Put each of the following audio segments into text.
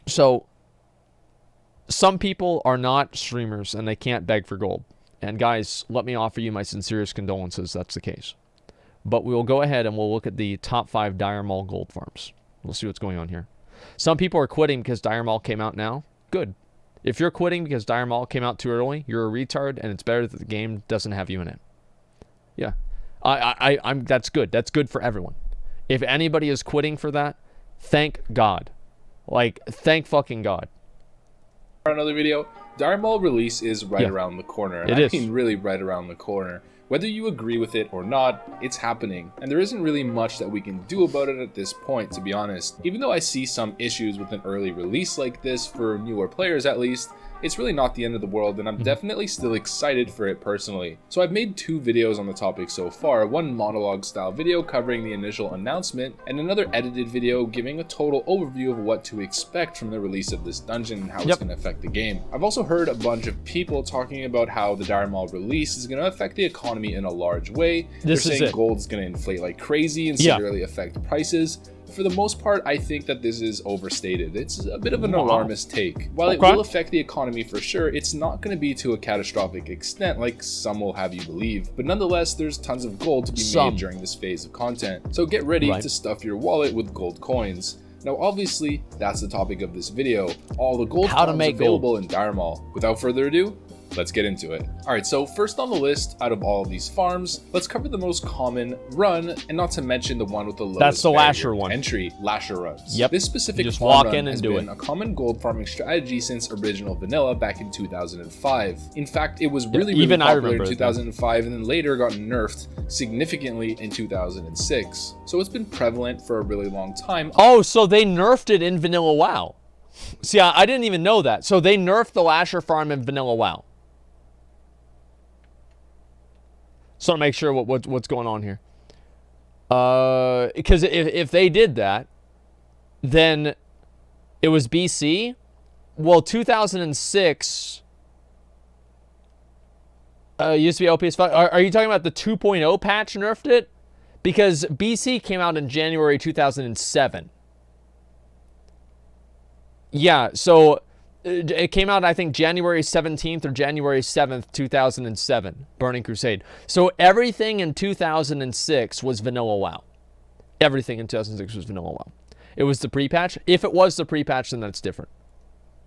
So some people are not streamers and they can't beg for gold. And guys, let me offer you my sincerest condolences. That's the case. But we'll go ahead and we'll look at the top 5 Dire Maul gold farms. We'll see what's going on here. Some people are quitting because Dire Maul came out now. Good. If you're quitting because Dire Maul came out too early, you're a retard, and it's better that the game doesn't have you in it. Yeah. I'm that's good. That's good for everyone. If anybody is quitting for that, thank God. Like, thank fucking God. Another video. Dire Maul release is right around the corner. And I mean really right around the corner. Whether you agree with it or not, it's happening, and there isn't really much that we can do about it at this point, to be honest. Even though I see some issues with an early release like this, for newer players at least, it's really not the end of the world, and I'm definitely still excited for it personally. So I've made 2 videos on the topic so far, one monologue style video covering the initial announcement, and another edited video giving a total overview of what to expect from the release of this dungeon and how it's going to affect the game. I've also heard a bunch of people talking about how the Dire Maul release is going to affect the economy in a large way. They're saying gold's going to inflate like crazy and severely affect prices. For the most part, I think that this is overstated. It's a bit of an alarmist take. While it will affect the economy for sure, it's not going to be to a catastrophic extent like some will have you believe. But nonetheless, there's tons of gold to be made during this phase of content. So get ready to stuff your wallet with gold coins. Now obviously, that's the topic of this video. All the gold farms available in Dire Maul. Without further ado, let's get into it. Alright, so first on the list, out of all of these farms, let's cover the most common run, and not to mention the one with the lowest That's the Lasher one. Entry, Lasher runs. Yep. This specific just farm walk run in and has do been a common gold farming strategy since original vanilla back in 2005. In fact, it was really popular in 2005 and then later got nerfed significantly in 2006. So it's been prevalent for a really long time. Oh, so they nerfed it in vanilla WoW. See, I didn't even know that. So they nerfed the Lasher farm in vanilla WoW. So to make sure what's going on here. Because if they did that, then it was BC. Well, 2006 used to be OPS 5. Are you talking about the 2.0 patch nerfed it? Because BC came out in January 2007. Yeah, so it came out, I think, January 17th or January 7th, 2007, Burning Crusade. So everything in 2006 was vanilla WoW. Everything in 2006 was vanilla WoW. It was the pre-patch. If it was the pre-patch, then that's different.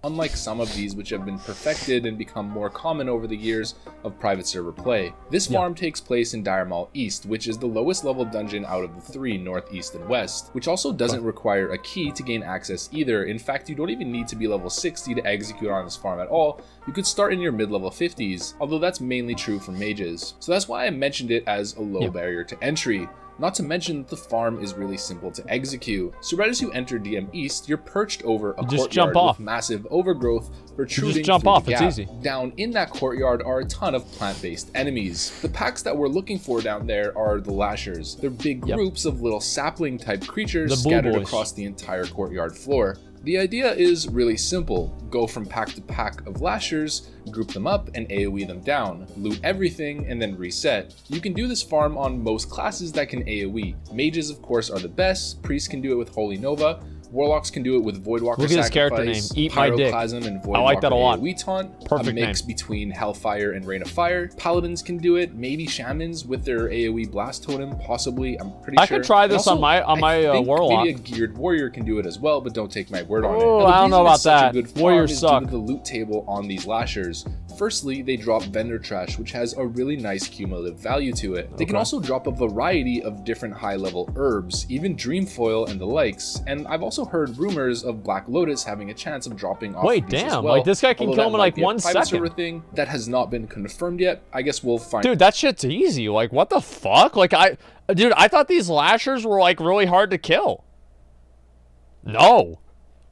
Unlike some of these which have been perfected and become more common over the years of private server play. This farm takes place in Dire Maul East, which is the lowest level dungeon out of the 3, North, East, and West, which also doesn't require a key to gain access either. In fact, you don't even need to be level 60 to execute on this farm at all. You could start in your mid-level 50s, although that's mainly true for mages. So that's why I mentioned it as a low barrier to entry. Not to mention that the farm is really simple to execute. So right as you enter DM East, you're perched over a courtyard with massive overgrowth protruding through the gap. It's easy. Down in that courtyard are a ton of plant-based enemies. The packs that we're looking for down there are the Lashers. They're big groups of little sapling-type creatures scattered across the entire courtyard floor. The idea is really simple. Go from pack to pack of Lashers, group them up, and AoE them down. Loot everything, and then reset. You can do this farm on most classes that can AoE. Mages, of course, are the best. Priests can do it with Holy Nova. Warlocks can do it with Voidwalker Sacrifice. Look at his character name. Eat my dick. Pyroclasm and Voidwalker I like that a lot. AoE taunt. Perfect a mix between Hellfire and Rain of Fire. Paladins can do it. Maybe Shamans with their AoE Blast Totem, possibly. I'm pretty sure. I could try this on my Warlock. Maybe a Geared Warrior can do it as well, but don't take my word on it. Oh, I don't know about that. Warriors suck. Due to the loot table on these Lashers. Firstly, they drop vendor trash, which has a really nice cumulative value to it. They can also drop a variety of different high-level herbs, even Dreamfoil and the likes. And I've also heard rumors of Black Lotus having a chance of dropping off these as well. Like this guy can kill him in like 1 second. Thing that has not been confirmed yet. I guess we'll find. Dude, that shit's easy. Like, what the fuck? Like, I thought these Lashers were like really hard to kill. No.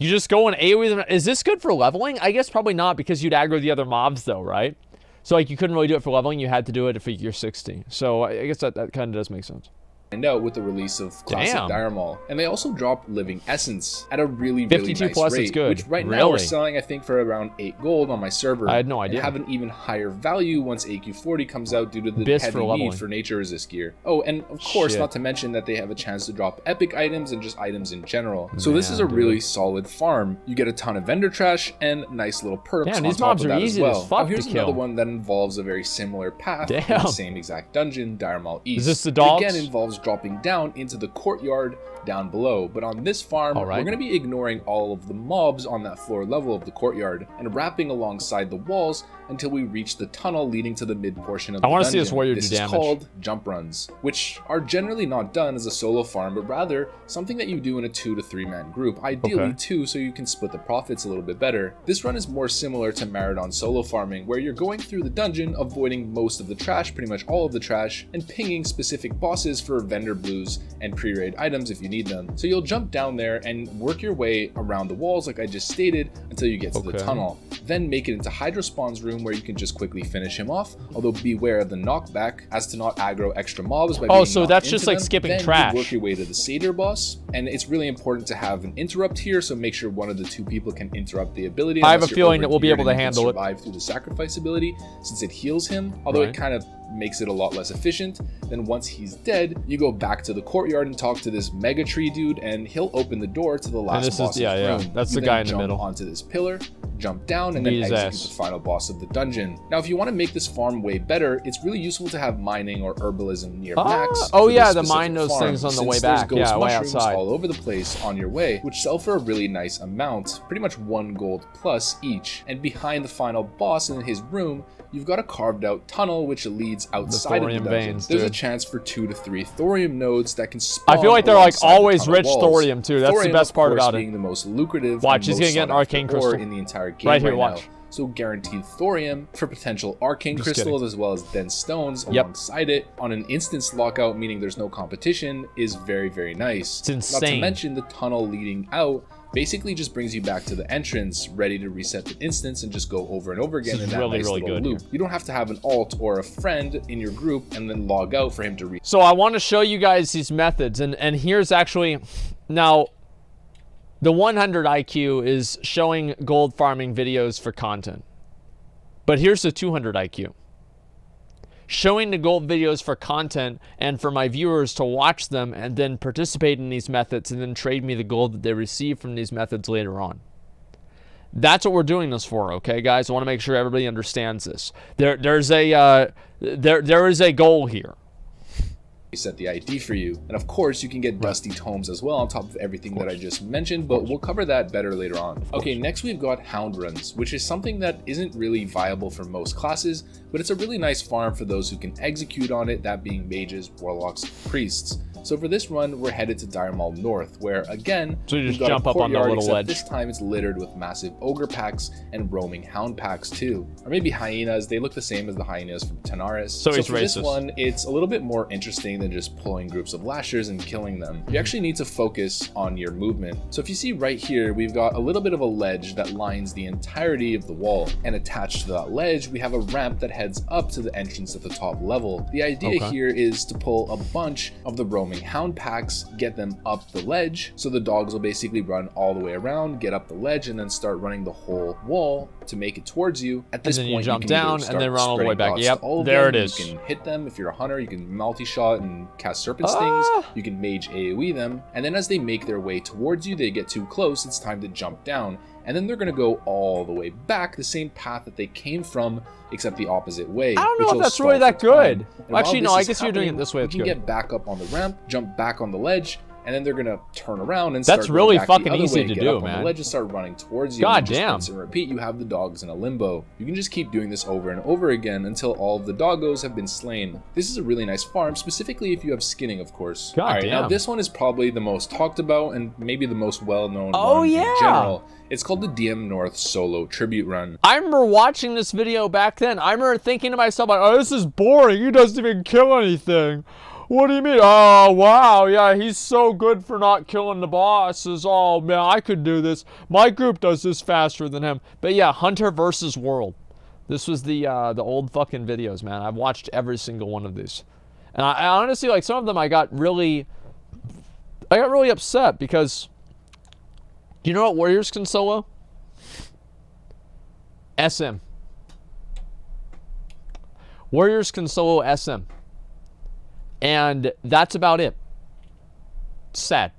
You just go and AoE them. Is this good for leveling? I guess probably not, because you'd aggro the other mobs though, right? So like you couldn't really do it for leveling. You had to do it if you're 60. So I guess that kind of does make sense. And out with the release of classic Dire Maul. And they also drop living essence at a really nice 52 plus rate, is good. which right now are selling I think for around 8 gold on my server. I had no idea. And have an even higher value once AQ40 comes out due to the heavy need for nature resist gear. Oh, and of course not to mention that they have a chance to drop epic items and just items in general. So this is a really solid farm. You get a ton of vendor trash and nice little perks on these top mobs of that are easy as well. as fuck Here's to kill. another one that involves a very similar path in the same exact dungeon, Dire Maul East. Is this the dogs? It again involves dropping down into the courtyard down below, but on this farm we're going to be ignoring all of the mobs on that floor level of the courtyard and wrapping alongside the walls until we reach the tunnel leading to the mid portion of the dungeon. I want to see this warrior do damage. This is called jump runs, which are generally not done as a solo farm, but rather something that you do in a 2 to 3 man group, ideally 2, so you can split the profits a little bit better. This run is more similar to Marathon solo farming, where you're going through the dungeon, avoiding most of the trash, pretty much all of the trash, and pinging specific bosses for vendor blues and pre-raid items if you need them. So you'll jump down there and work your way around the walls like I just stated until you get to the tunnel. Then make it into Hydro Spawn's room where you can just quickly finish him off, although beware of the knockback as to not aggro extra mobs by being so that's just like skipping then trash. You work your way to the Satyr boss, and it's really important to have an interrupt here, so make sure one of the 2 people can interrupt the ability. I have a feeling that we'll be able to handle it. Survive through the sacrifice ability since it heals him, although it kind of makes it a lot less efficient. Then once he's dead, you go back to the courtyard and talk to this mega tree dude, and he'll open the door to the last boss's room. That's you the guy in the jump middle. Onto this pillar, jump down, and then execute the final boss of the dungeon. Now, if you want to make this farm way better, it's really useful to have mining or herbalism near max. Oh yeah, the mine those things on the way back. There's Way mushrooms outside. all over the place on your way, which sell for a really nice amount, pretty much 1 gold plus each. And behind the final boss in his room, you've got a carved out tunnel which leads outside of the dungeon. There's a chance for 2 to 3 thorium nodes that can spawn. I feel like they're like always rich thorium too. That's the best part about it. Being the most lucrative. Watch, he's gonna get an arcane crystal in the entire game right here. Watch. So guaranteed thorium for potential arcane crystals as well as dense stones alongside it on an instance lockout, meaning there's no competition, is very nice. It's insane. Not to mention the tunnel leading out basically just brings you back to the entrance, ready to reset the instance and just go over and over again in that nice little loop. You don't have to have an alt or a friend in your group and then log out for him to reset. So I want to show you guys these methods, and here's actually now. The 100 IQ is showing gold farming videos for content. But here's the 200 IQ. Showing the gold videos for content and for my viewers to watch them and then participate in these methods and then trade me the gold that they receive from these methods later on. That's what we're doing this for, okay, guys? I want to make sure everybody understands this. There is a goal here. Set the ID for you, and of course you can get dusty tomes as well on top of everything that I just mentioned, but we'll cover that better later on. Okay, next we've got Hound runs, which is something that isn't really viable for most classes, but it's a really nice farm for those who can execute on it, that being mages, warlocks, priests. So for this run, we're headed to Dire Maul North, where again, so you just jump up on the little ledge. This time it's littered with massive ogre packs and roaming hound packs too. Or maybe hyenas, they look the same as the hyenas from Tanaris. So for this one, it's a little bit more interesting than just pulling groups of lashers and killing them. You actually need to focus on your movement. So if you see right here, we've got a little bit of a ledge that lines the entirety of the wall. And attached to that ledge, we have a ramp that heads up to the entrance at the top level. The idea here is to pull a bunch of the roaming hound packs, get them up the ledge, so the dogs will basically run all the way around, get up the ledge, and then start running the whole wall to make it towards you. At this point, you jump down and then run all the way back. Yep, there it is. You can hit them if you're a hunter. You can multi-shot and cast serpent stings. You can mage AoE them, and then as they make their way towards you, they get too close. It's time to jump down. And then they're going to go all the way back the same path that they came from, except the opposite way. I don't know if that's really that good. Actually, no, I guess you're doing it this way. You can get back up on the ramp, jump back on the ledge, and then they're going to turn around and start really fucking easy to do, man. The ledge and start running towards you. God damn. Rinse and repeat, you have the dogs in a limbo. You can just keep doing this over and over again until all of the doggos have been slain. This is a really nice farm, specifically if you have skinning, of course. God damn. Now this one is probably the most talked about and maybe the most well-known one in general. It's called the DM North Solo Tribute Run. I remember watching this video back then. I remember thinking to myself, like, oh, this is boring. He doesn't even kill anything. What do you mean? Oh, wow. Yeah, he's so good for not killing the bosses. Oh, man, I could do this. My group does this faster than him. But yeah, Hunter versus World. This was the old fucking videos, man. I've watched every single one of these. And I honestly, like, some of them I got really upset because, do you know what warriors can solo? SM. Warriors can solo SM. And that's about it. Sad.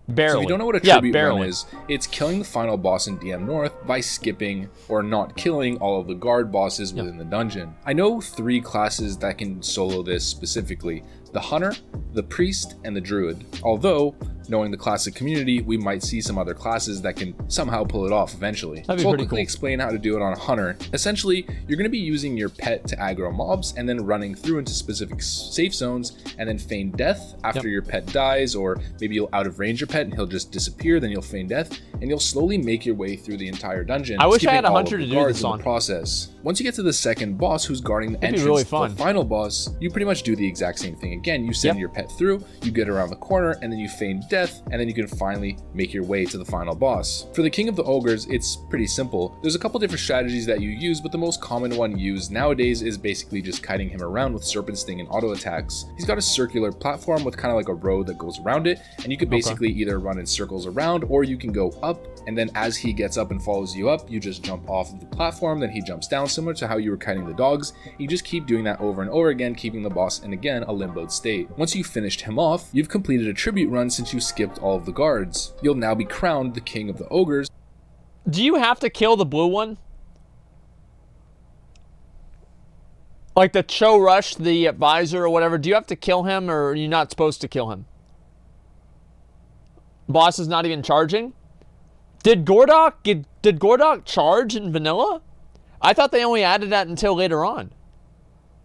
Barely. So if you don't know what a tribute run is, it's killing the final boss in DM North by skipping or not killing all of the guard bosses within the dungeon. I know 3 classes that can solo this specifically: the Hunter, the Priest, and the Druid. Although, knowing the classic community, we might see some other classes that can somehow pull it off eventually. That'd be so I'll pretty quickly cool. explain how to do it on a Hunter. Essentially, you're going to be using your pet to aggro mobs and then running through into specific safe zones and then feign death after your pet dies, or maybe you'll out of range your pet and he'll just disappear, then you'll feign death, and you'll slowly make your way through the entire dungeon. I wish I had a Hunter to do this on. The process. Once you get to the second boss who's guarding the entrance to the final boss, you pretty much do the exact same thing again. You send your pet through, you get around the corner, and then you feign death, and then you can finally make your way to the final boss. For the King of the Ogres, it's pretty simple. There's a couple different strategies that you use, but the most common one used nowadays is basically just kiting him around with Serpent Sting and auto attacks. He's got a circular platform with kind of like a road that goes around it, and you could basically either run in circles around, or you can go up, and then as he gets up and follows you up, you just jump off of the platform, then he jumps down, similar to how you were kiting the dogs. You just keep doing that over and over again, keeping the boss in, again, a limboed state. Once you've finished him off, you've completed a tribute run since you skipped all of the guards. You'll now be crowned the King of the Ogres. Do you have to kill the blue one? Like the Cho Rush, the advisor or whatever, do you have to kill him, or are you not supposed to kill him? Boss is not even charging? Did Gordok charge in vanilla? I thought they only added that until later on.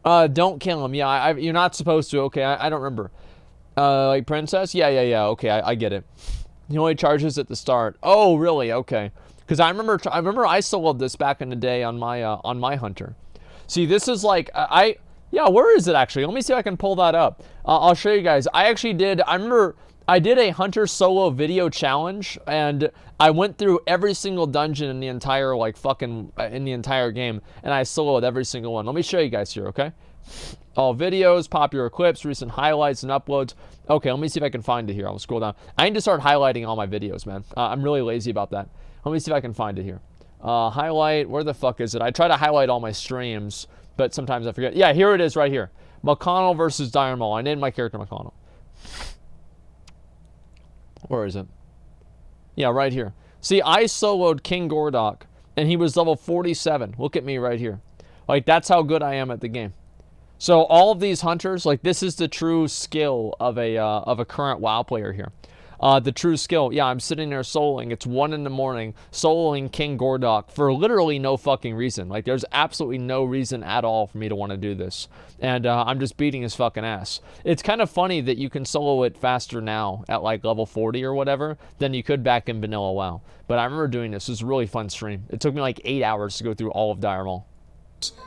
Don't kill him. Yeah, you're not supposed to. Okay, I don't remember. Like Princess? Yeah. Okay, I get it. He only charges at the start. Oh, really? Okay. Because I remember I soloed this back in the day on my Hunter. See, this is like yeah. Where is it actually? Let me see if I can pull that up. I'll show you guys. I remember I did a Hunter solo video challenge, and I went through every single dungeon in the entire in the entire game, and I soloed every single one. Let me show you guys here, okay? All videos, popular clips, recent highlights, and uploads. Okay, let me see if I can find it here. I'll scroll down. I need to start highlighting all my videos, man. I'm really lazy about that. Let me see if I can find it here. Highlight, where the fuck is it? I try to highlight all my streams, but sometimes I forget. Yeah, here it is right here. McConnell versus Dire Maul. I named my character McConnell. Where is it? Yeah, right here. See, I soloed King Gordok, and he was level 47. Look at me right here. Like, that's how good I am at the game. So all of these hunters, like, this is the true skill of a current WoW player here. The true skill, yeah, I'm sitting there soloing. It's 1 in the morning, soloing King Gordok for literally no fucking reason. Like, there's absolutely no reason at all for me to want to do this. And I'm just beating his fucking ass. It's kind of funny that you can solo it faster now at like level 40 or whatever than you could back in vanilla WoW. But I remember doing this. It was a really fun stream. It took me like 8 hours to go through all of Dire Maul.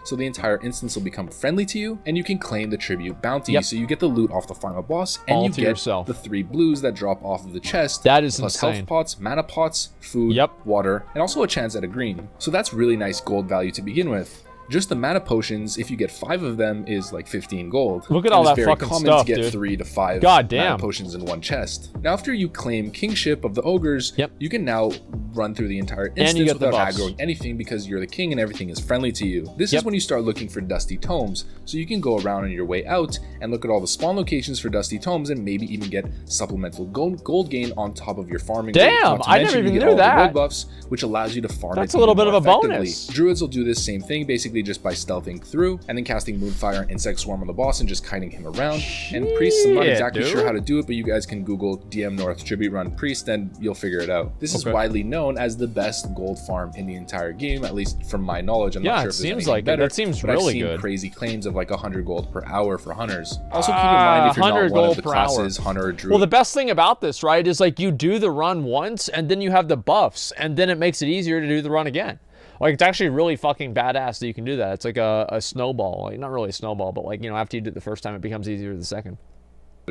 So the entire instance will become friendly to you, and you can claim the tribute bounty. So you get the loot off the final boss, and you get the 3 blues that drop off of the chest. That is plus insane. Health pots, mana pots, food, water, and also a chance at a green. So that's really nice gold value to begin with. Just the mana potions, if you get 5 of them, is like 15 gold. Look at all that fucking stuff, dude. It's very common to get 3 to 5 mana potions in one chest. Now, after you claim kingship of the ogres, you can now run through the entire instance without aggroing anything because you're the king and everything is friendly to you. This is when you start looking for dusty tomes, so you can go around on your way out and look at all the spawn locations for dusty tomes and maybe even get supplemental gold gain on top of your farming. Damn, I never even knew that. Wood buffs, which allows you to farm. That's a little bit of a bonus. Druids will do this same thing, basically just by stealthing through and then casting Moonfire and Insect Swarm on the boss and just kiting him around. And Priests, I'm not exactly sure how to do it, but you guys can Google DM North Tribute Run Priest and you'll figure it out. This is widely known as the best gold farm in the entire game, at least from my knowledge. I'm not sure if there's anything better. It seems but really I've seen good. Crazy claims of like 100 gold per hour for hunters. Also keep in mind if you're not one of the classes, hunter or druid. Well, the best thing about this, right, is like you do the run once and then you have the buffs and then it makes it easier to do the run again. Like, it's actually really fucking badass that you can do that. It's like a snowball. Like, not really a snowball, but like, you know, after you do it the first time, it becomes easier the second.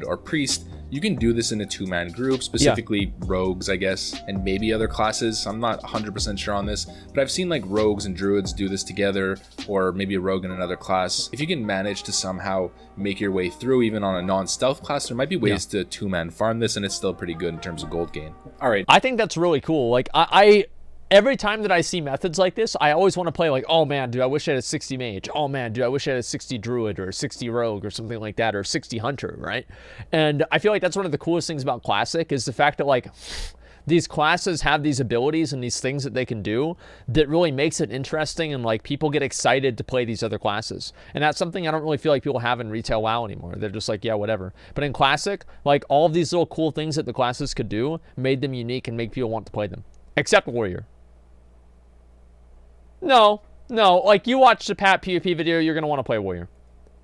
or priest, you can do this in a 2-man group, specifically rogues, I guess, and maybe other classes. I'm not 100% sure on this, but I've seen like rogues and druids do this together, or maybe a rogue in another class. If you can manage to somehow make your way through, even on a non-stealth class, there might be ways to 2-man farm this, and it's still pretty good in terms of gold gain. All right. I think that's really cool. Like, I every time that I see methods like this, I always want to play like, oh man, dude, I wish I had a 60 mage. Oh man, dude, I wish I had a 60 druid or a 60 rogue or something like that, or 60 hunter, right? And I feel like that's one of the coolest things about Classic is the fact that like these classes have these abilities and these things that they can do that really makes it interesting, and like people get excited to play these other classes. And that's something I don't really feel like people have in retail WoW anymore. They're just like, yeah, whatever. But in Classic, like all of these little cool things that the classes could do made them unique and make people want to play them. Except Warrior. No, like you watch the Pat PvP video, you're going to want to play Warrior.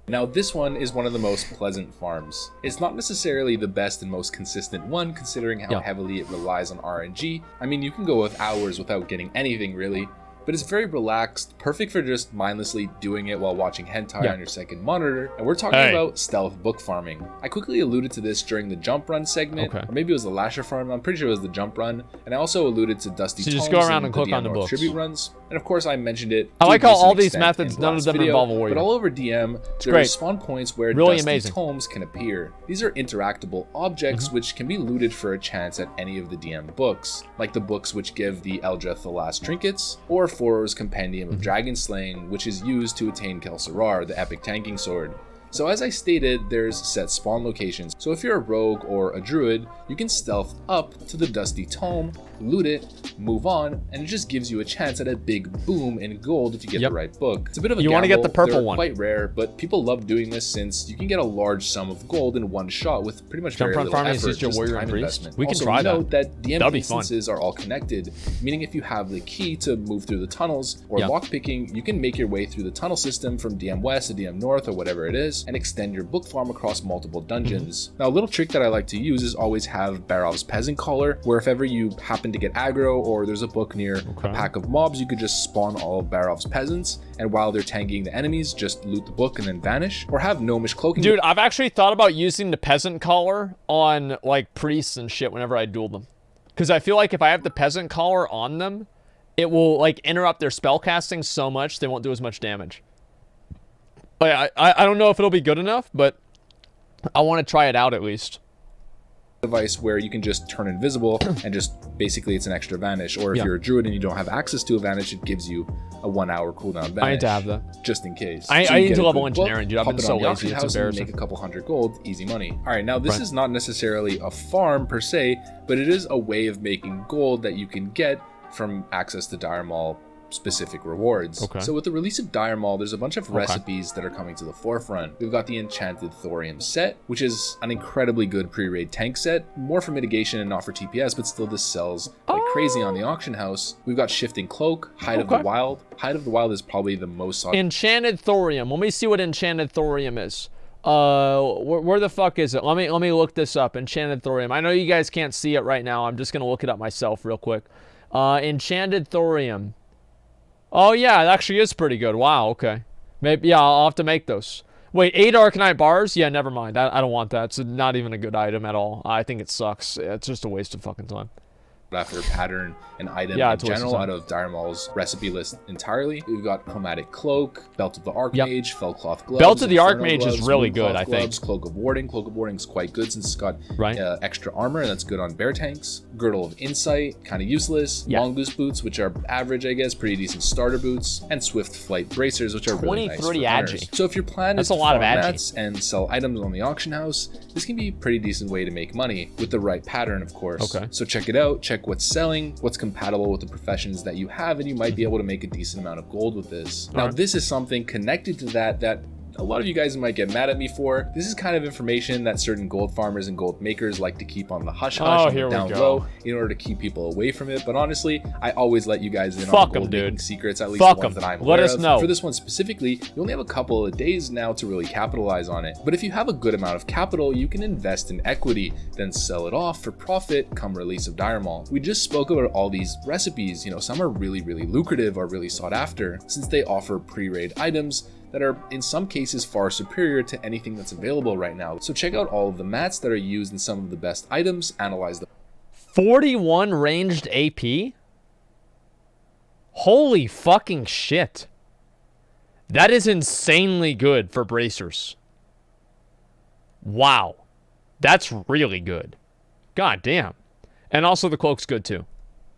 Now this one is one of the most pleasant farms. It's not necessarily the best and most consistent one, considering how heavily it relies on RNG. I mean, you can go with hours without getting anything really, but it's very relaxed, perfect for just mindlessly doing it while watching hentai on your second monitor. And we're talking about stealth book farming. I quickly alluded to this during the jump run segment, or maybe it was the Lasher farm. I'm pretty sure it was the jump run. And I also alluded to Dusty Tomes, just go around and click on the books. Tribute runs. And of course, I mentioned it. I like how all these methods, none of them involve a warrior. But all over DM, there are spawn points where Dusty Tomes can appear. These are interactable objects which can be looted for a chance at any of the DM books, like the books which give the Eldreth the last trinkets, or Foror's Compendium of Dragon Slaying, which is used to attain Kel'Sarar, the epic tanking sword. So as I stated, there's set spawn locations. So if you're a rogue or a druid, you can stealth up to the Dusty Tome, loot it, move on, and it just gives you a chance at a big boom in gold if you get the right book. It's a bit of a gamble. You want to get the purple one. Quite rare, but people love doing this since you can get a large sum of gold in one shot with pretty much very little effort, just time investment. We can try that. Also note that DM instances are all connected, meaning if you have the key to move through the tunnels or lockpicking, you can make your way through the tunnel system from DM West to DM North or whatever it is, and extend your book farm across multiple dungeons. Now, a little trick that I like to use is always have Barov's Peasant Collar, where if ever you happen to get aggro or there's a book near a pack of mobs, you could just spawn all of Barov's peasants, and while they're tanking the enemies, just loot the book and then vanish, or have Gnomish Cloaking. Dude, I've actually thought about using the Peasant Collar on like priests and shit whenever I duel them, because I feel like if I have the Peasant Collar on them, it will like interrupt their spellcasting so much they won't do as much damage. Like, I don't know if it'll be good enough, but I want to try it out at least. Device where you can just turn invisible and just basically it's an extra vanish, or if you're a druid and you don't have access to a vanish, it gives you a 1 hour cooldown vanish. I need to have that just in case. I need to level engineering, dude. I've been so lazy, it's embarrassing. Make a couple hundred gold, easy money. All right, now this is not necessarily a farm per se, but it is a way of making gold that you can get from access to Dire Maul specific rewards. So with the release of Dire Maul, there's a bunch of recipes that are coming to the forefront. We've got the Enchanted Thorium set, which is an incredibly good pre-raid tank set, more for mitigation and not for TPS, but still this sells like crazy on the auction house. We've got Shifting Cloak, Hide of the Wild. Hide of the Wild is probably the most sought. Enchanted Thorium. Let me see what Enchanted Thorium is. Where the fuck is it? Let me look this up. Enchanted Thorium. I know you guys can't see it right now. I'm just gonna look it up myself real quick. Enchanted Thorium. Oh, yeah, it actually is pretty good. Wow, okay. Maybe, yeah, I'll have to make those. Wait, 8 Arcanite bars? Yeah, never mind. I don't want that. It's not even a good item at all. I think it sucks. It's just a waste of fucking time. After pattern and item in general out of Dire Maul's recipe list entirely. We've got Chromatic Cloak, Belt of the Archmage, Fellcloth Gloves. Belt of the Archmage is really good, I think. Cloak of Warding. Cloak of Warding is quite good since it's got extra armor, and that's good on bear tanks. Girdle of Insight, kind of useless. Mongoose Boots, which are average, I guess, pretty decent starter boots. And Swift Flight Bracers, which are really nice for runners. So if your plan is to farm mats and sell items on the auction house, this can be a pretty decent way to make money with the right pattern, of course. So check it out. Check what's selling, what's compatible with the professions that you have, and you might be able to make a decent amount of gold with this. Now, this is something connected to that a lot of you guys might get mad at me for. This is kind of information that certain gold farmers and gold makers like to keep on the hush-hush and down low in order to keep people away from it. But honestly, I always let you guys in on gold making secrets, at least the ones that I'm aware of. For this one specifically, you only have a couple of days now to really capitalize on it. But if you have a good amount of capital, you can invest in equity, then sell it off for profit come release of Dire Maul. We just spoke about all these recipes. You know, some are really, really lucrative or really sought after since they offer pre-raid items that are in some cases far superior to anything that's available right now. So check out all of the mats that are used in some of the best items, analyze them. 41 ranged AP? Holy fucking shit. That is insanely good for bracers. Wow. That's really good. God damn. And also the cloak's good too.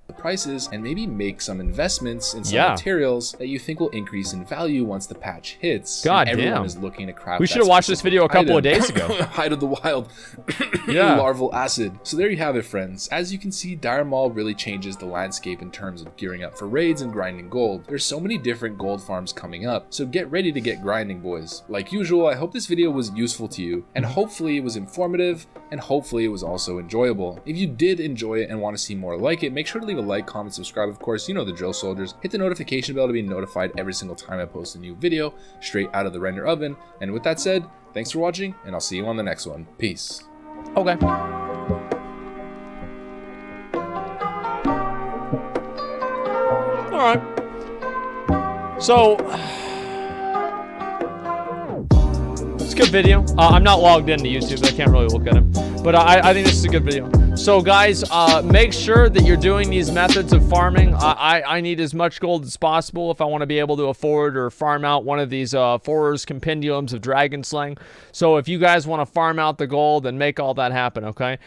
The prices and maybe make some investments in some materials that you think will increase in value once the patch hits. God everyone damn. is looking to craft. We should have watched this video a couple of days ago. Height of the Wild. Larval acid. So there you have it, friends. As you can see, Dire Maul really changes the landscape in terms of gearing up for raids and grinding gold. There's so many different gold farms coming up, so get ready to get grinding, boys. Like usual, I hope this video was useful to you, and hopefully it was informative, and hopefully it was also enjoyable. If you did enjoy it and want to see more like it, make sure to leave a like, comment, subscribe. Of course, you know the drill, soldiers. Hit the notification bell to be notified every single time I post a new video straight out of the render oven. And with that said, thanks for watching, and I'll see you on the next one. Peace. Okay. All right. So it's a good video. I'm not logged into YouTube, so I can't really look at it. But I think this is a good video. So guys, make sure that you're doing these methods of farming. I need as much gold as possible if I want to be able to afford or farm out one of these Forer's Compendiums of Dragon Slaying. So if you guys want to farm out the gold and make all that happen, okay?